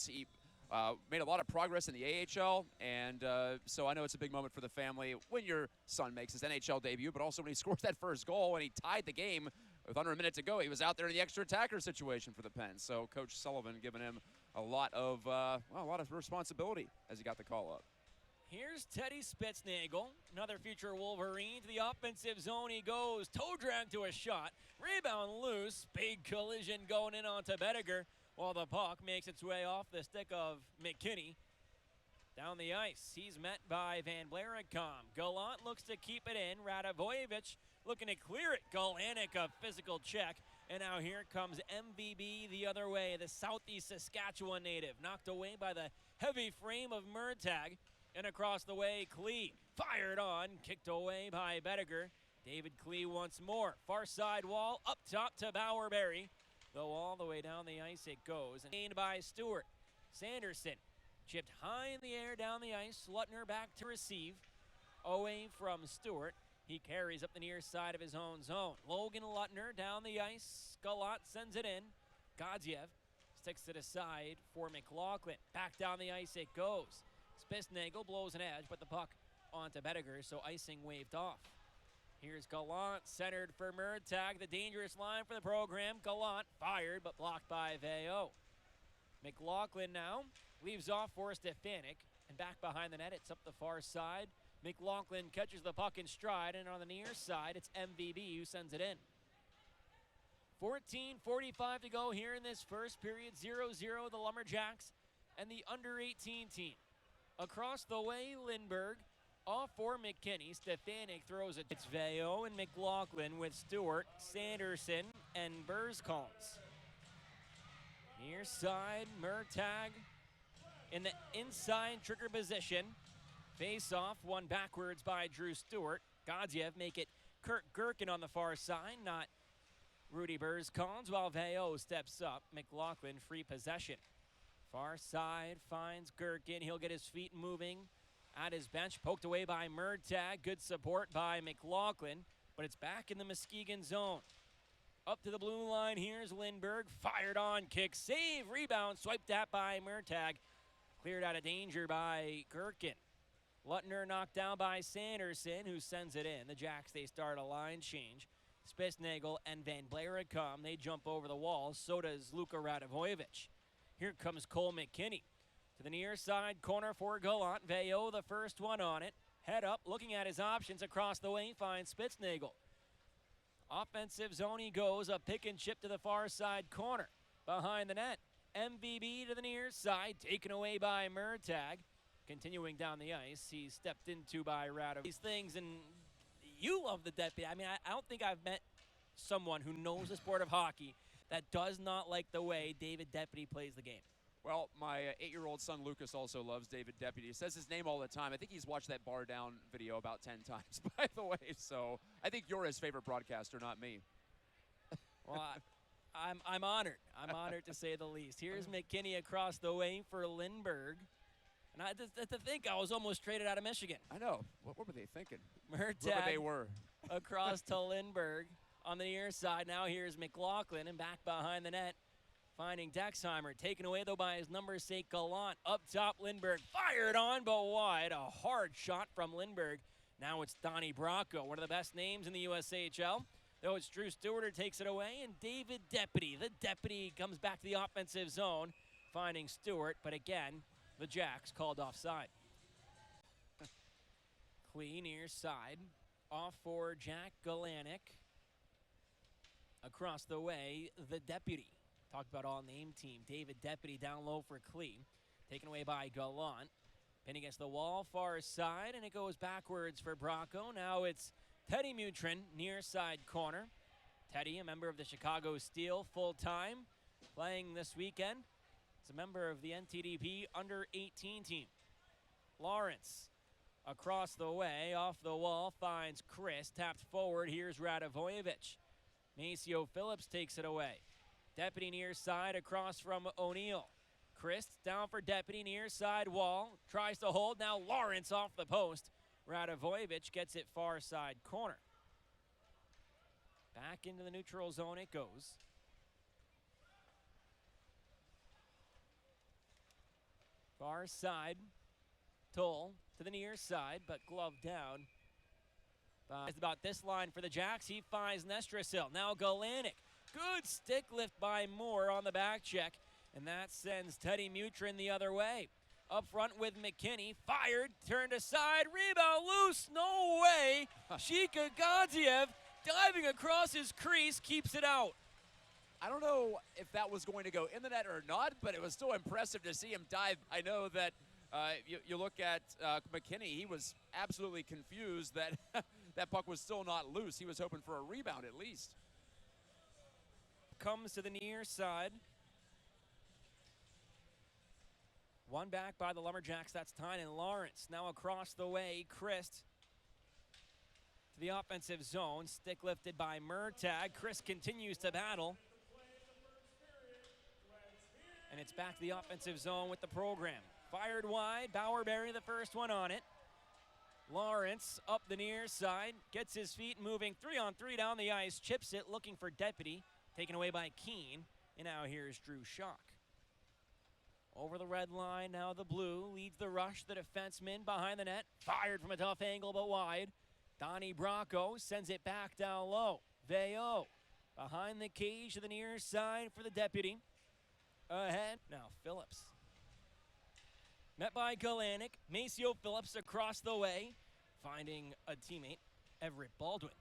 Lumberjacks. He made a lot of progress in the AHL, and so I know it's a big moment for the family when your son makes his NHL debut, but also when he scores that first goal and he tied the game with under a minute to go. He was out there in the extra attacker situation for the Pens. So Coach Sullivan giving him a lot of responsibility as he got the call up. Here's Teddy Spitznagel, another future Wolverine. To the offensive zone he goes. Toe drag to a shot. Rebound loose. Big collision going in onto Bettiger while the puck makes its way off the stick of McKinney. Down the ice, he's met by Van Blaricom. Gallant looks to keep it in. Radivojevic looking to clear it. Galanik, a physical check. And now here comes MVB the other way, the Southeast Saskatchewan native. Knocked away by the heavy frame of Murtagh. And across the way, Klee fired on, kicked away by Bettiger. David Klee once more. Far side wall, up top to Bowerberry. Though all the way down the ice it goes. And gained by Stewart. Sanderson chipped high in the air down the ice. Lutner back to receive. Away from Stewart. He carries up the near side of his own zone. Logan Lutner down the ice. Gallant sends it in. Godziev sticks it aside for McLaughlin. Back down the ice it goes. Spitznagel blows an edge, but the puck onto Bettiger, so icing waved off. Here's Gallant, centered for Murtagh, the dangerous line for the program. Gallant fired, but blocked by Veo. McLaughlin now leaves off for Stefanik, and back behind the net, it's up the far side. McLaughlin catches the puck in stride, and on the near side, it's MVB who sends it in. 14:45 to go here in this first period. 0-0 the Lumberjacks and the under-18 team. Across the way, Lindbergh. Off for McKinney. Stefanik throws it. It's Veo and McLaughlin with Stewart, Sanderson, and Burzkons. Near side, Murtagh in the inside trigger position. Face off, one backwards by Drew Stewart. Godziev make it Kurt Gherkin on the far side, not Rudy Burzkons, while Veo steps up. McLaughlin free possession. Far side finds Gherkin. He'll get his feet moving at his bench. Poked away by Murtagh. Good support by McLaughlin, but it's back in the Muskegon zone. Up to the blue line. Here's Lindbergh. Fired on. Kick. Save. Rebound. Swiped at by Murtagh. Cleared out of danger by Gherkin. Lutner knocked down by Sanderson, who sends it in. The Jacks, they start a line change. Spitznagel and Van Blaricom, they jump over the wall. So does Luka Radivojevic. Here comes Cole McKinney. To the near side corner for Gallant. Veo, the first one on it. Head up, looking at his options across the way, finds Spitznagel. Offensive zone he goes, a pick and chip to the far side corner. Behind the net, MVB to the near side, taken away by Murtagh. Continuing down the ice, he's stepped into by Radivojevic. These things, and you love the deputy. I mean, I don't think I've met someone who knows the sport of hockey that does not like the way David Deputy plays the game. Well, my 8-year-old son Lucas also loves David Deputy. He says his name all the time. I think he's watched that bar down video about 10 times, by the way. So I think you're his favorite broadcaster, not me. Well, I'm honored. I'm honored to say the least. Here's McKinney across the way for Lindbergh. And I to think I was almost traded out of Michigan. I know. What were they thinking? Murtagh Whoever they were. Across to Lindbergh on the near side. Now here's McLaughlin, and back behind the net, finding Dexheimer. Taken away, though, by his number 8, Gallant. Up top, Lindbergh fired on, but wide. A hard shot from Lindbergh. Now it's Donnie Bracco, one of the best names in the USHL. Though it's Drew Stewart who takes it away, and David Deputy. The Deputy comes back to the offensive zone, finding Stewart, but again, the Jacks called offside. Klee near side. Off for Jack Galanik. Across the way, the Deputy. Talked about all-name team. David Deputy down low for Klee. Taken away by Gallant. Pin against the wall, far side, and it goes backwards for Bracco. Now it's Teddy Mutrin, near side corner. Teddy, a member of the Chicago Steel, full-time, playing this weekend. He's a member of the NTDP under-18 team. Lawrence across the way, off the wall, finds Chris. Tapped forward, here's Radivojevic. Maceo Phillips takes it away. Deputy near side across from O'Neill. Chris down for Deputy near side wall. Tries to hold. Now Lawrence off the post. Radivojevic gets it far side corner. Back into the neutral zone it goes. Far side. Toll to the near side, but glove down. It's about this line for the Jacks. He finds Nestrasil. Now Galanic. Good stick lift by Moore on the back check, and that sends Teddy Mutrin the other way. Up front with McKinney. Fired, turned aside, rebound loose. No way. Shika Gadziev diving across his crease keeps it out. I don't know if that was going to go in the net or not, but it was still impressive to see him dive. I know that you look at McKinney, he was absolutely confused that that puck was still not loose. He was hoping for a rebound at least. Comes to the near side. One back by the Lumberjacks, that's Tynan Lawrence. Now across the way, Christ to the offensive zone. Stick lifted by Murtagh. Chris continues to battle. And it's back to the offensive zone with the program. Fired wide, Bowerberry the first one on it. Lawrence up the near side, gets his feet moving 3-on-3 down the ice, chips it, looking for Deputy, taken away by Keene. And now here's Drew Schock. Over the red line, now the blue leads the rush, the defenseman behind the net. Fired from a tough angle, but wide. Donnie Bracco sends it back down low. Veo behind the cage to the near side for the Deputy. Ahead, now Phillips. Met by Galanic, Maceo Phillips across the way, finding a teammate, Everett Baldwin.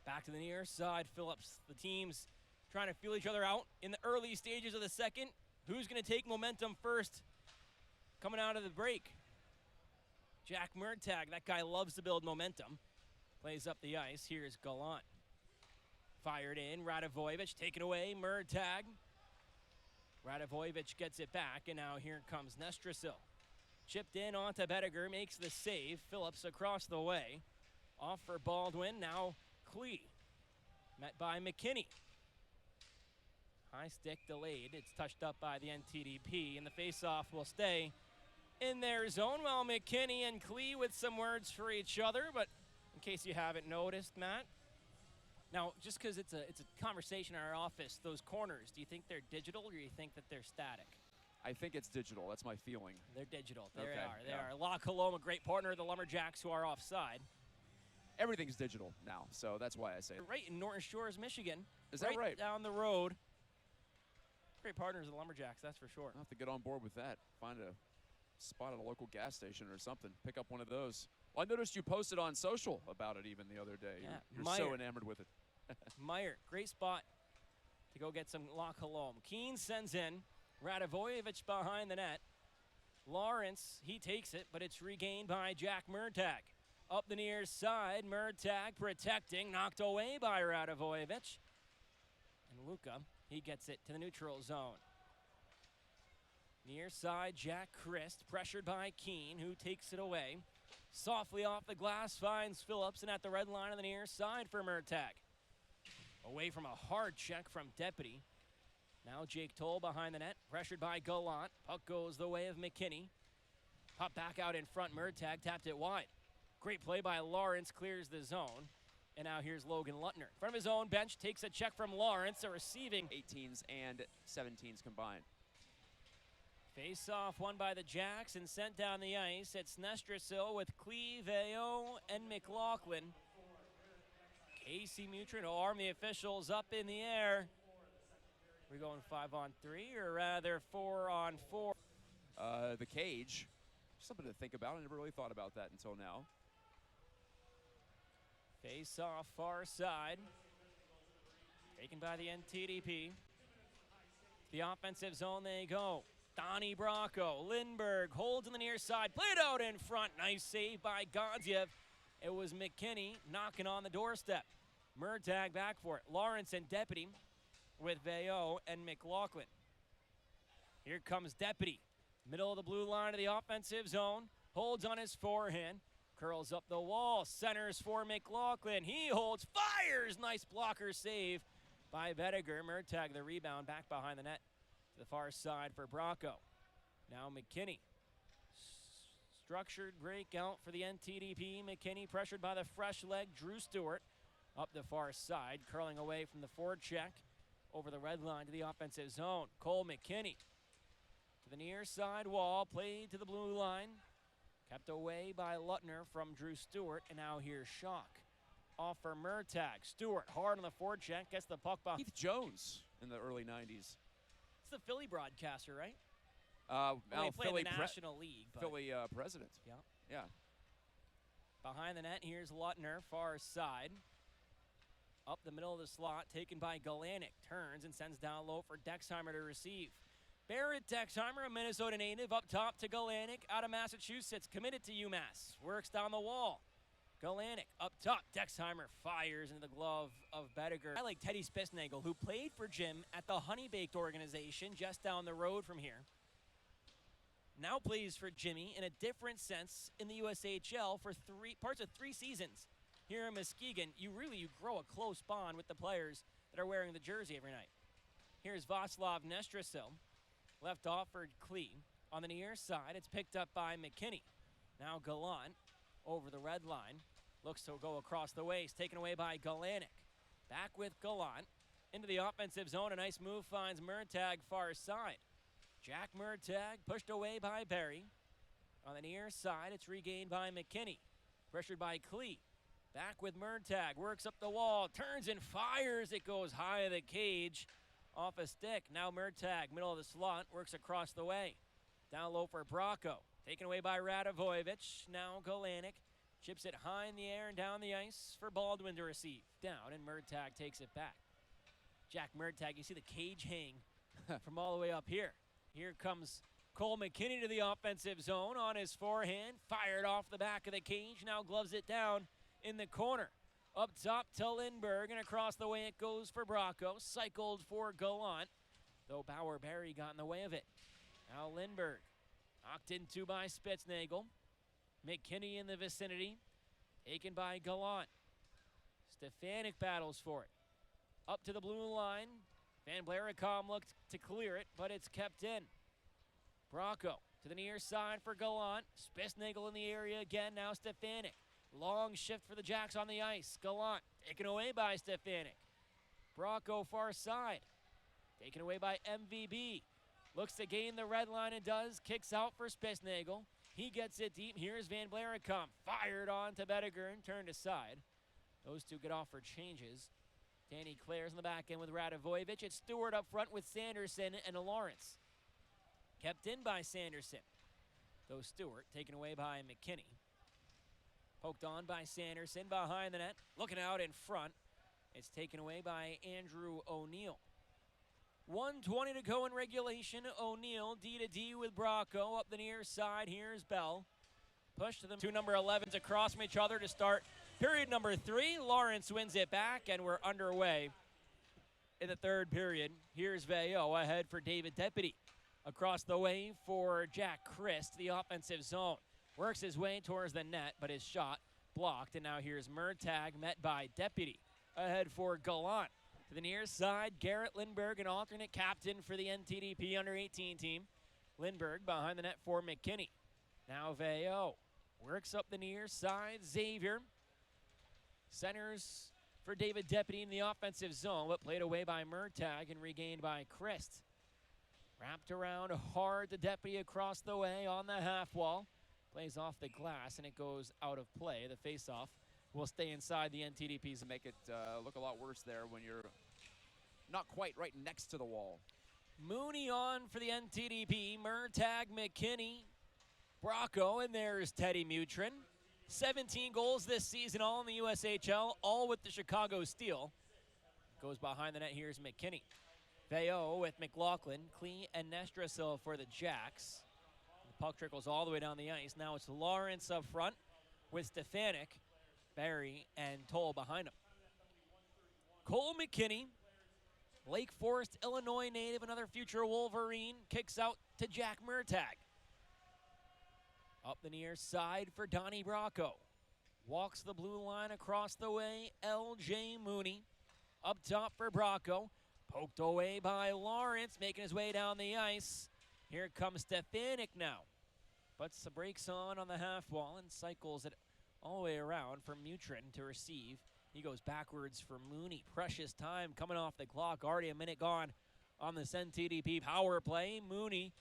Back to the near side, Phillips. The teams trying to feel each other out in the early stages of the second. Who's going to take momentum first coming out of the break? Jack Murtagh, that guy loves to build momentum. Plays up the ice, here's Gallant. Fired in, Radivojevic taken away, Murtagh. Radivojevic gets it back, and now here comes Nestrasil. Chipped in onto Bettiger, makes the save. Phillips across the way. Off for Baldwin, now Klee. Met by McKinney. High stick delayed. It's touched up by the NTDP, and the faceoff will stay in their zone. Well, McKinney and Klee with some words for each other, but in case you haven't noticed, Matt. Now, just because it's a conversation in our office, those corners, do you think they're digital or do you think that they're static? I think it's digital. That's my feeling. They're digital. They Okay, are. They yeah. are. La Coloma, great partner of the Lumberjacks, who are offside. Everything's digital now, so that's why I say it. Right in Norton Shores, Michigan. Is that right? Down the road. Great partners of the Lumberjacks, that's for sure. I'll have to get on board with that. Find a spot at a local gas station or something. Pick up one of those. Well, I noticed you posted on social about it even the other day. Yeah, You're so enamored with it. Meyer, great spot to go get some La Colombe. Keene sends in. Radivojevic behind the net. Lawrence, he takes it, but it's regained by Jack Murtagh. Up the near side, Murtagh protecting, knocked away by Radivojevic. And Luca, he gets it to the neutral zone. Near side, Jack Christ, pressured by Keene, who takes it away. Softly off the glass, finds Phillips, and at the red line on the near side for Murtagh. Away from a hard check from Deputy. Now Jake Toll behind the net, pressured by Gallant. Puck goes the way of McKinney. Pop back out in front, Murtagh tapped it wide. Great play by Lawrence, clears the zone. And now here's Logan Luttner. In front of his own bench, takes a check from Lawrence, a receiving. 18s and 17s combined. Face-off won by the Jacks and sent down the ice. It's Nestrasil with Klee, Veo, and McLaughlin. Casey Mutrin will arm the officials up in the air. We're going 5-on-3, or rather 4-on-4. The cage, something to think about. I never really thought about that until now. Face-off far side. Taken by the NTDP. The offensive zone they go. Donnie Bracco, Lindbergh holds in the near side, played out in front. Nice save by Gadziev. It was McKinney knocking on the doorstep. Murtagh back for it. Lawrence and Deputy with Veo and McLaughlin. Here comes Deputy. Middle of the blue line of the offensive zone. Holds on his forehand. Curls up the wall. Centers for McLaughlin. He holds, fires. Nice blocker save by Bettiger. Murtagh the rebound back behind the net. To the far side for Bracco. Now McKinney. Structured breakout for the NTDP. McKinney pressured by the fresh leg, Drew Stewart. Up the far side, curling away from the forward check. Over the red line to the offensive zone. Cole McKinney. To the near side wall, played to the blue line. Kept away by Lutner from Drew Stewart, and now here's Schock. Off for Murtagh. Stewart hard on the forecheck, gets the puck behind. Keith Jones in the early 90s. It's the Philly broadcaster, right? Well, he played Philly in the National League. But Philly president. Yeah. Yeah. Behind the net, here's Lutner, far side. Up the middle of the slot, taken by Galanick. Turns and sends down low for Dexheimer to receive. Barrett Dexheimer, a Minnesota native, up top to Galanick, out of Massachusetts, committed to UMass. Works down the wall. Galanick up top. Dexheimer fires into the glove of Bediger. I like Teddy Spitznagel, who played for Jim at the Honey Baked organization just down the road from here. Now plays for Jimmy in a different sense in the USHL for parts of 3 seasons. Here in Muskegon, you grow a close bond with the players that are wearing the jersey every night. Here's Václav Nestrasil, left off for Klee. On the near side, it's picked up by McKinney. Now Gallant over the red line, looks to go across the waist, taken away by Galanick. Back with Gallant into the offensive zone. A nice move finds Murtagh far side. Jack Murtagh pushed away by Barry. On the near side, it's regained by McKinney. Pressured by Klee. Back with Murtagh, works up the wall, turns and fires. It goes high of the cage, off a stick. Now Murtagh, middle of the slot, works across the way. Down low for Bracco. Taken away by Radivojevic. Now Galanick chips it high in the air and down the ice for Baldwin to receive. Down, and Murtagh takes it back. Jack Murtagh, you see the cage hang from all the way up here. Here comes Cole McKinney to the offensive zone on his forehand. Fired off the back of the cage. Now gloves it down in the corner. Up top to Lindbergh, and across the way it goes for Bracco. Cycled for Gallant, though Bauer Barry got in the way of it. Now Lindbergh, knocked into by Spitznagel. McKinney in the vicinity, taken by Gallant. Stefanik battles for it. Up to the blue line. Van Blaricom looked to clear it, but it's kept in. Bracco to the near side for Gallant. Spitznagel in the area again, now Stefanik. Long shift for the Jacks on the ice. Gallant taken away by Stefanik. Bracco far side. Taken away by MVB. Looks to gain the red line and does. Kicks out for Spitznagel. He gets it deep. Here's Van Blaricom. Fired on to Bediger and turned aside. Those two get off for changes. Danny Clare's in the back end with Radivojevic. It's Stewart up front with Sanderson and Lawrence. Kept in by Sanderson. Though Stewart taken away by McKinney. Poked on by Sanderson behind the net. Looking out in front. It's taken away by Andrew O'Neill. 1:20 to go in regulation. O'Neill D-to-D with Bracco up the near side. Here's Bell. Push to them. Two number 11s across from each other to start period number 3. Lawrence wins it back, and we're underway in the third period. Here's Veilleux ahead for David Deputy. Across the way for Jack Christ, the offensive zone. Works his way towards the net, but his shot blocked. And now here's Murtagh, met by Deputy. Ahead for Gallant. To the near side, Garrett Lindbergh, an alternate captain for the NTDP under-18 team. Lindbergh behind the net for McKinney. Now Veilleux works up the near side. Xavier centers for David Deputy in the offensive zone, but played away by Murtagh and regained by Christ. Wrapped around hard to Deputy across the way on the half wall. Plays off the glass, and it goes out of play. The face-off will stay inside the NTDP's. To make it look a lot worse there when you're not quite right next to the wall. Mooney on for the NTDP. Murtagh, McKinney, Bracco, and there's Teddy Mutrin. 17 goals this season, all in the USHL, all with the Chicago Steel. Goes behind the net. Here's McKinney. Veilleux with McLaughlin, Klee, and Nestrasil for the Jacks. The puck trickles all the way down the ice. Now it's Lawrence up front with Stefanik, Barry, and Toll behind him. Cole McKinney, Lake Forest, Illinois native, another future Wolverine, kicks out to Jack Murtagh. Up the near side for Donnie Bracco. Walks the blue line across the way, L.J. Mooney. Up top for Bracco. Poked away by Lawrence, making his way down the ice. Here comes Stefanik now. Puts the brakes on the half wall and cycles it all the way around for Mutrin to receive. He goes backwards for Mooney. Precious time coming off the clock. Already a minute gone on this NTDP power play. Mooney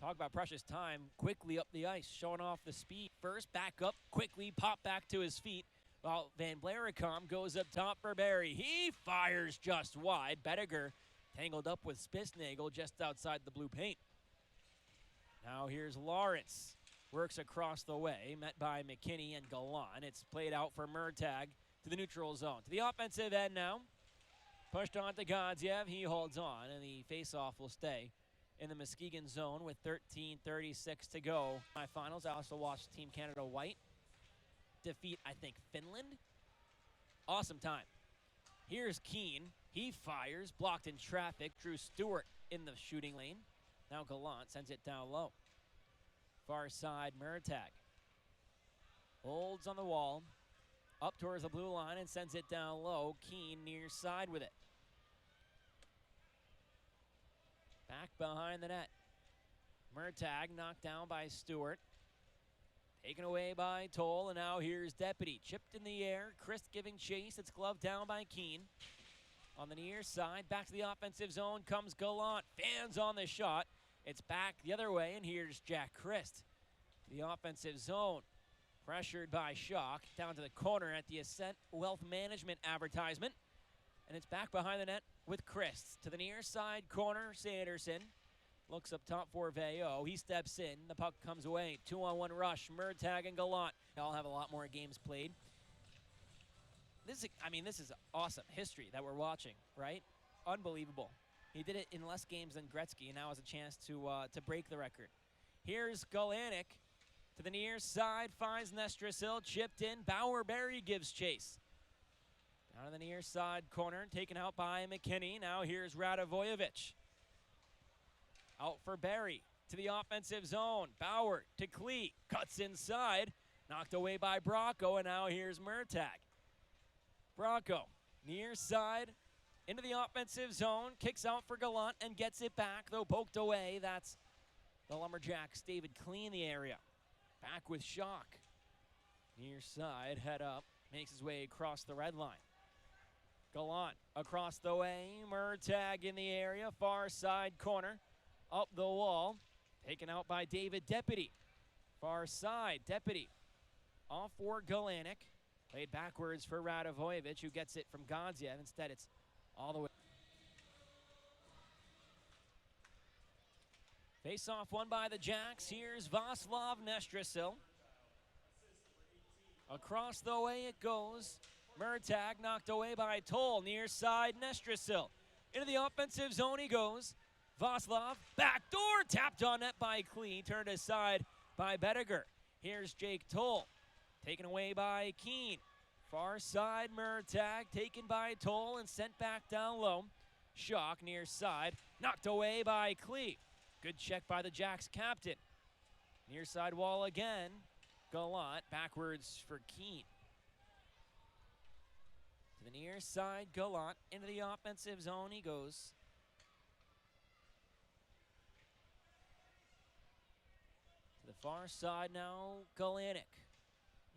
Talk about precious time. Quickly up the ice, showing off the speed. First, back up, quickly pop back to his feet. While Van Blaricom goes up top for Barry. He fires just wide. Bettiger tangled up with Spitsnagel just outside the blue paint. Now here's Lawrence. Works across the way, met by McKinney and Gallant. It's played out for Murtagh to the neutral zone. To the offensive end now. Pushed on to Godziev. He holds on, and the faceoff will stay in the Muskegon zone with 13:36 to go. My finals, I also watched Team Canada White defeat, I think, Finland. Awesome time. Here's Keane. He fires, blocked in traffic. Drew Stewart in the shooting lane. Now Gallant sends it down low. Far side, Murtagh. Holds on the wall. Up towards the blue line and sends it down low. Keane near side with it. Back behind the net. Murtagh knocked down by Stewart. Taken away by Toll, and now here's Deputy. Chipped in the air. Christ giving chase. It's gloved down by Keane. On the near side, back to the offensive zone comes Gallant. Fans on the shot. It's back the other way, and here's Jack Christ. The offensive zone. Pressured by Schock. Down to the corner at the Ascent Wealth Management advertisement. And it's back behind the net with Christ. To the near side corner, Sanderson. Looks up top for Veo. He steps in. The puck comes away. 2-on-1 rush. Murtagh and Gallant. They all have a lot more games played. This is awesome history that we're watching, right? Unbelievable. He did it in less games than Gretzky, and now has a chance to break the record. Here's Gallant to the near side. Finds Nestrasil. Chipped in. Bauer-Berry gives chase. Down to the near side corner. Taken out by McKinney. Now here's Radivojevic. Out for Barry to the offensive zone. Bauer to Klee. Cuts inside. Knocked away by Bracco, and now here's Murtagh. Bracco near side into the offensive zone. Kicks out for Gallant and gets it back, though poked away. That's the Lumberjacks. David Klee in the area. Back with Schock. Near side, head up. Makes his way across the red line. Gallant across the way. Murtagh in the area. Far side corner. Up the wall. Taken out by David Deputy. Far side, Deputy. Off for Gallant. Played backwards for Radivojevic, who gets it from Godziev. Instead, it's all the way. Face-off won by the Jacks. Here's Václav Nestrasil. Across the way it goes. Murtagh knocked away by Toll. Near side, Nestrasil. Into the offensive zone he goes. Václav, backdoor, tapped on net by Klee. Turned aside by Bettiger. Here's Jake Toll. Taken away by Keane. Far side, Murtagh, taken by Toll and sent back down low. Schock near side, knocked away by Klee. Good check by the Jacks captain. Near side wall again. Gallant, backwards for Keane. To the near side, Gallant, into the offensive zone he goes. To the far side now, Gallant.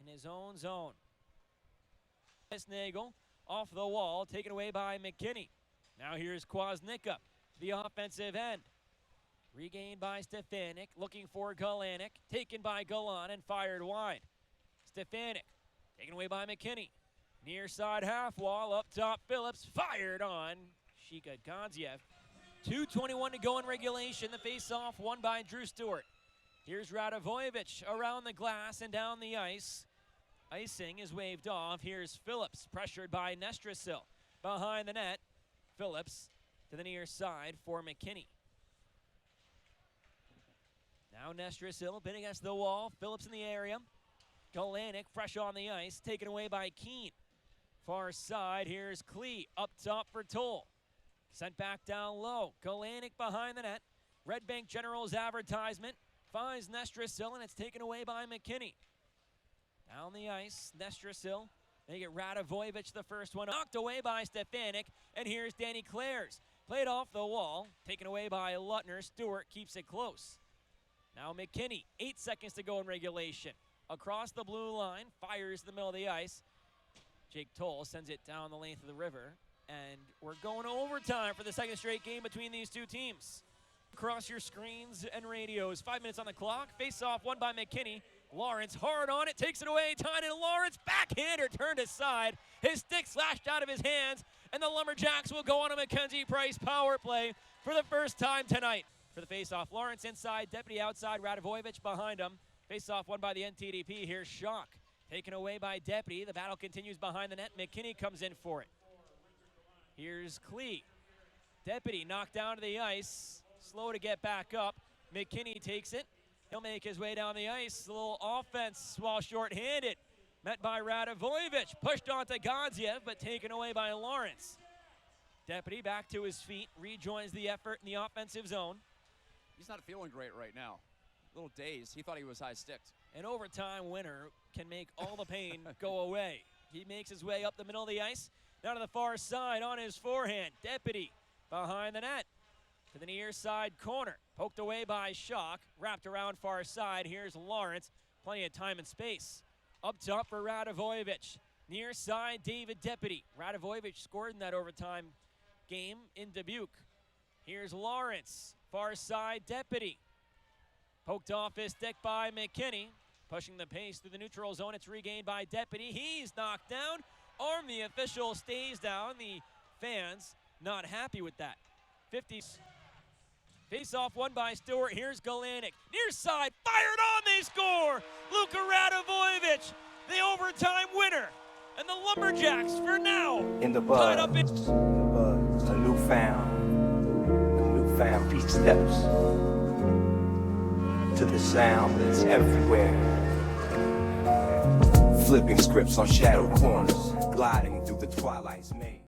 In his own zone. Spitsnagel off the wall, taken away by McKinney. Now here's Kwasnicka to the offensive end. Regained by Stefanik, looking for Gallant. Taken by Gallant and fired wide. Stefanik, taken away by McKinney. Near side half wall, up top Phillips, fired on Shika Godziev. 2:21 to go in regulation. The face-off won by Drew Stewart. Here's Radivojevic around the glass and down the ice. Icing is waved off. Here's Phillips, pressured by Nestrasil. Behind the net, Phillips to the near side for McKinney. Now Nestrasil, been against the wall. Phillips in the area. Gallant fresh on the ice, taken away by Keane. Far side, here's Klee, up top for Toll. Sent back down low. Gallant behind the net. Red Bank General's advertisement. Finds Nestrasil, and it's taken away by McKinney. Down the ice, Nestrasil. They get Radivojevic the first one. Knocked away by Stefanik, and here's Danny Clares. Played off the wall, taken away by Lutner. Stewart keeps it close. Now McKinney, 8 seconds to go in regulation. Across the blue line, fires the middle of the ice. Jake Toll sends it down the length of the river, and we're going to overtime for the second straight game between these two teams. Across your screens and radios. 5 minutes on the clock. Face-off won by McKinney. Lawrence hard on it, takes it away. Tied in Lawrence, backhander turned aside. His stick slashed out of his hands, and the Lumberjacks will go on a Mackenzie Price power play for the first time tonight. For the face-off, Lawrence inside, Deputy outside, Radivojevich behind him. Face-off won by the NTDP. Here's Shock, taken away by Deputy. The battle continues behind the net. McKinney comes in for it. Here's Klee. Deputy knocked down to the ice, slow to get back up. McKinney takes it. He'll make his way down the ice. A little offense while short-handed. Met by Radivojevich. Pushed onto Godziev, but taken away by Lawrence. Deputy back to his feet. Rejoins the effort in the offensive zone. He's not feeling great right now. A little dazed. He thought he was high-sticked. An overtime winner can make all the pain go away. He makes his way up the middle of the ice. Down to the far side on his forehand. Deputy behind the net. To the near side corner, poked away by Shock, wrapped around far side. Here's Lawrence, plenty of time and space. Up top for Radivojevich. Near side, David Deputy. Radivojevich scored in that overtime game in Dubuque. Here's Lawrence, far side Deputy. Poked off his stick by McKinney. Pushing the pace through the neutral zone, it's regained by Deputy. He's knocked down. Arm the official stays down. The fans not happy with that. 50s. Face-off won by Stewart. Here's Galenic. Near side, fired on, they score! Luka Radivojevich, the overtime winner. And the Lumberjacks, for now, in the tied up in a newfound beat steps to the sound that's everywhere. Flipping scripts on shadow corners, gliding through the twilight's maze.